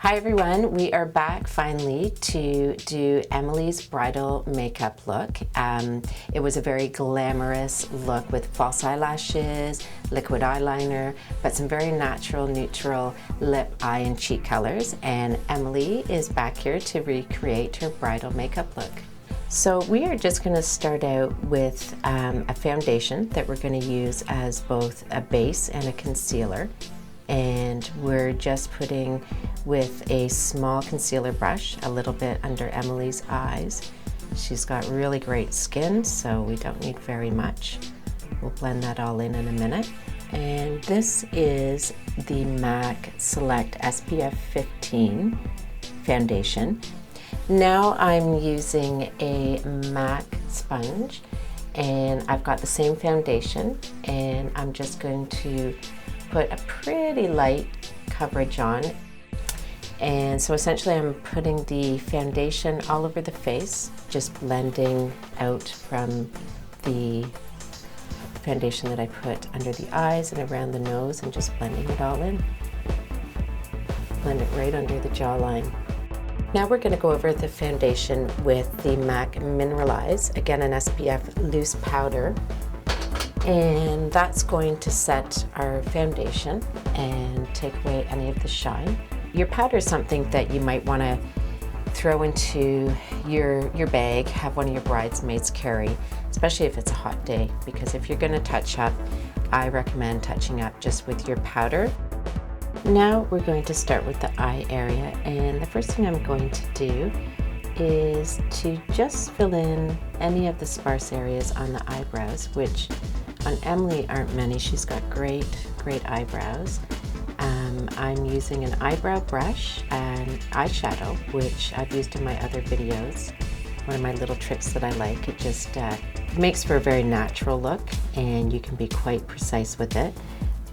Hi everyone, we are back finally to do Emily's bridal makeup look. It was a very glamorous look with false eyelashes, liquid eyeliner, but some very natural, neutral lip, eye, and cheek colors. And Emily is back here to recreate her bridal makeup look. So we are just going to start out with a foundation that we're going to use as both a base and a concealer. And we're just putting with a small concealer brush a little bit under Emily's eyes. She's got really great skin, so we don't need very much. We'll blend that all in a minute. And this is the MAC Select SPF 15 foundation. Now I'm using a MAC sponge, and I've got the same foundation, and I'm just going to put a pretty light coverage on. And so essentially I'm putting the foundation all over the face, just blending out from the foundation that I put under the eyes and around the nose, and just blending it all in. Blend it right under the jawline. Now we're going to go over the foundation with the MAC Mineralize, again an SPF loose powder. And that's going to set our foundation and take away any of the shine. Your powder is something that you might want to throw into your bag, have one of your bridesmaids carry, especially if it's a hot day, because if you're going to touch up, I recommend touching up just with your powder. Now we're going to start with the eye area, and the first thing I'm going to do is to just fill in any of the sparse areas on the eyebrows, which on Emily aren't many. She's got great eyebrows. I'm using an eyebrow brush and eyeshadow, which I've used in my other videos. One of my little tricks that I like. It just makes for a very natural look, and you can be quite precise with it.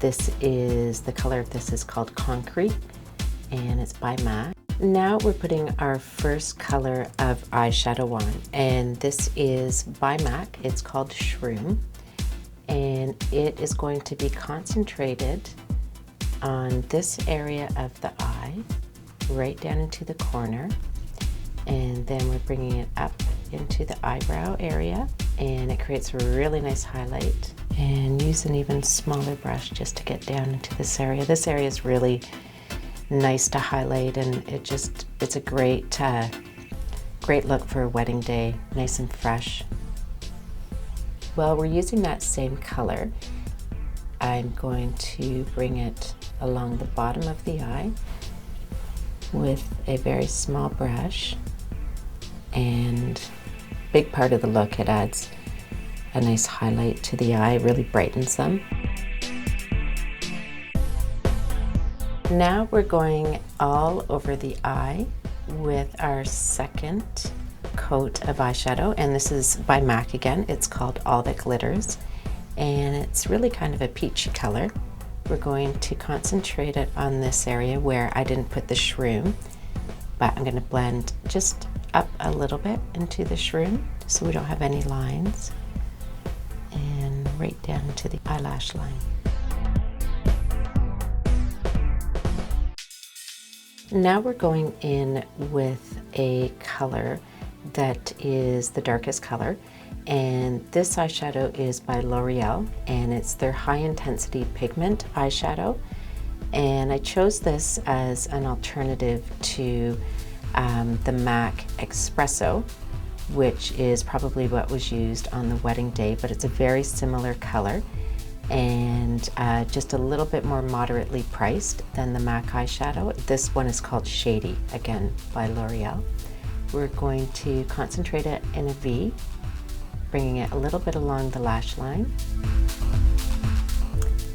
The color of this is called Concrete, and it's by MAC. Now we're putting our first color of eyeshadow on, and this is by MAC. It's called Shroom. And it is going to be concentrated on this area of the eye, right down into the corner. And then we're bringing it up into the eyebrow area, and it creates a really nice highlight. And use an even smaller brush just to get down into this area. This area is really nice to highlight, and it's a great look for a wedding day, nice and fresh. Well, we're using that same color. I'm going to bring it along the bottom of the eye with a very small brush, and big part of the look, it adds a nice highlight to the eye, really brightens them. Now we're going all over the eye with our second coat of eyeshadow, and this is by MAC again. It's called All That Glitters, and it's really kind of a peachy color. We're going to concentrate it on this area where I didn't put the shroom, but I'm going to blend just up a little bit into the shroom so we don't have any lines, and right down into the eyelash line. Now we're going in with a color that is the darkest color, and this eyeshadow is by L'Oreal, and it's their High Intensity Pigment eyeshadow. And I chose this as an alternative to the MAC Espresso, which is probably what was used on the wedding day, but it's a very similar color, and just a little bit more moderately priced than the MAC eyeshadow. This one is called Shady, again by L'Oreal. We're going to concentrate it in a V, bringing it a little bit along the lash line.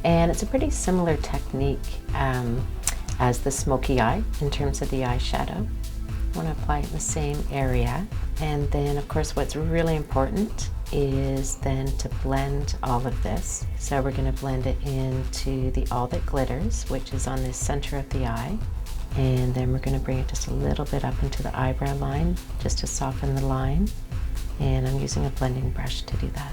And it's a pretty similar technique as the smoky eye in terms of the eyeshadow. I want to apply it in the same area. And then of course what's really important is then to blend all of this. So we're going to blend it into the All That Glitters, which is on the center of the eye. And then we're going to bring it just a little bit up into the eyebrow line, just to soften the line. And I'm using a blending brush to do that.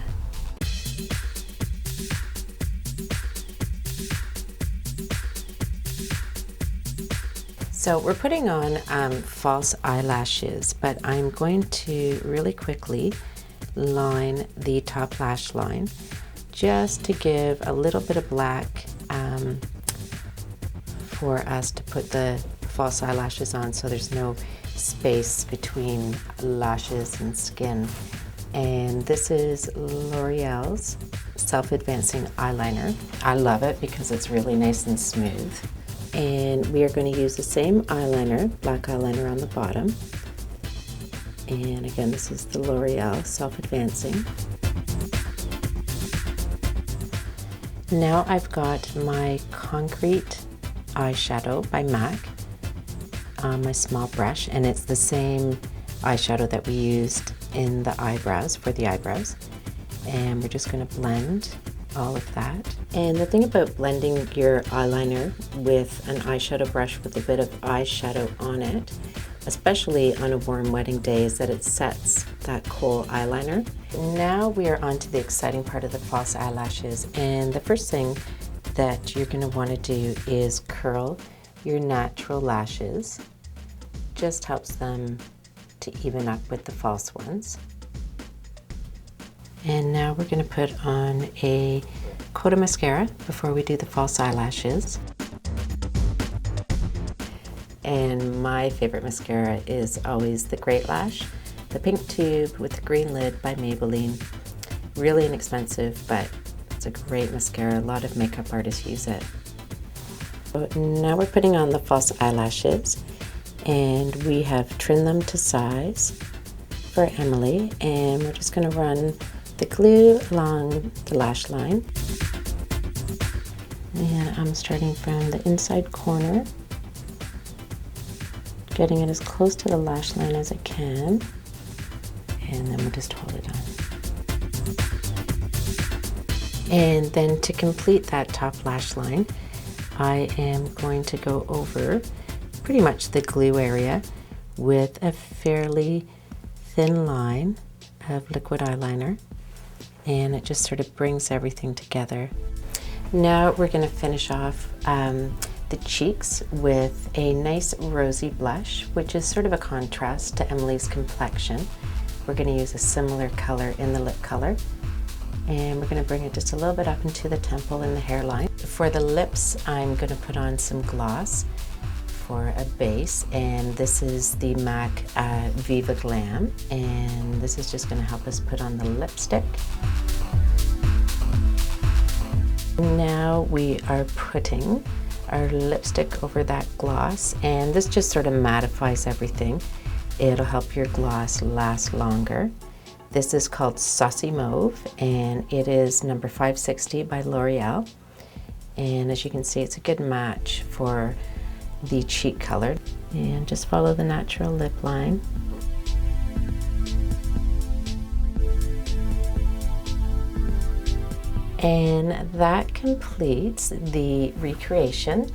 So we're putting on false eyelashes, but I'm going to really quickly line the top lash line just to give a little bit of black for us to put the false eyelashes on, so there's no space between lashes and skin. And this is L'Oreal's Self-Advancing Eyeliner. I love it because it's really nice and smooth. And we are going to use the same eyeliner, black eyeliner on the bottom. And again, this is the L'Oreal Self-Advancing. Now I've got my Concrete eyeshadow by MAC on my small brush, and it's the same eyeshadow that we used in the eyebrows, for the eyebrows. And we're just going to blend all of that. And the thing about blending your eyeliner with an eyeshadow brush with a bit of eyeshadow on it, especially on a warm wedding day, is that it sets that kohl eyeliner. Now we are on to the exciting part of the false eyelashes, and the first thing that you're going to want to do is curl your natural lashes. Just helps them to even up with the false ones. And now we're going to put on a coat of mascara before we do the false eyelashes. And my favorite mascara is always the Great Lash, the pink tube with the green lid by Maybelline. Really inexpensive, but it's a great mascara. A lot of makeup artists use it. So now we're putting on the false eyelashes, and we have trimmed them to size for Emily, and we're just going to run the glue along the lash line. And I'm starting from the inside corner, getting it as close to the lash line as I can, and then we'll just hold it on. And then to complete that top lash line, I am going to go over pretty much the glue area with a fairly thin line of liquid eyeliner, and it just sort of brings everything together. Now we're going to finish off the cheeks with a nice rosy blush, which is sort of a contrast to Emily's complexion. We're going to use a similar color in the lip color, and we're going to bring it just a little bit up into the temple and the hairline. For the lips, I'm going to put on some gloss for a base, and this is the MAC Viva Glam, and this is just going to help us put on the lipstick. Now we are putting our lipstick over that gloss, and this just sort of mattifies everything. It'll help your gloss last longer. This is called Saucy Mauve, and it is number 560 by L'Oreal. And as you can see, it's a good match for the cheek color. And just follow the natural lip line. And that completes the recreation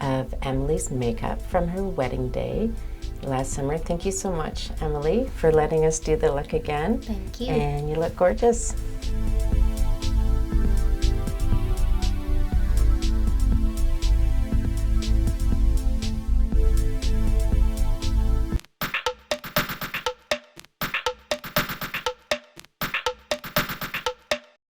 of Emily's makeup from her wedding day last summer. Thank you so much, Emily, for letting us do the look again. Thank you. And you look gorgeous.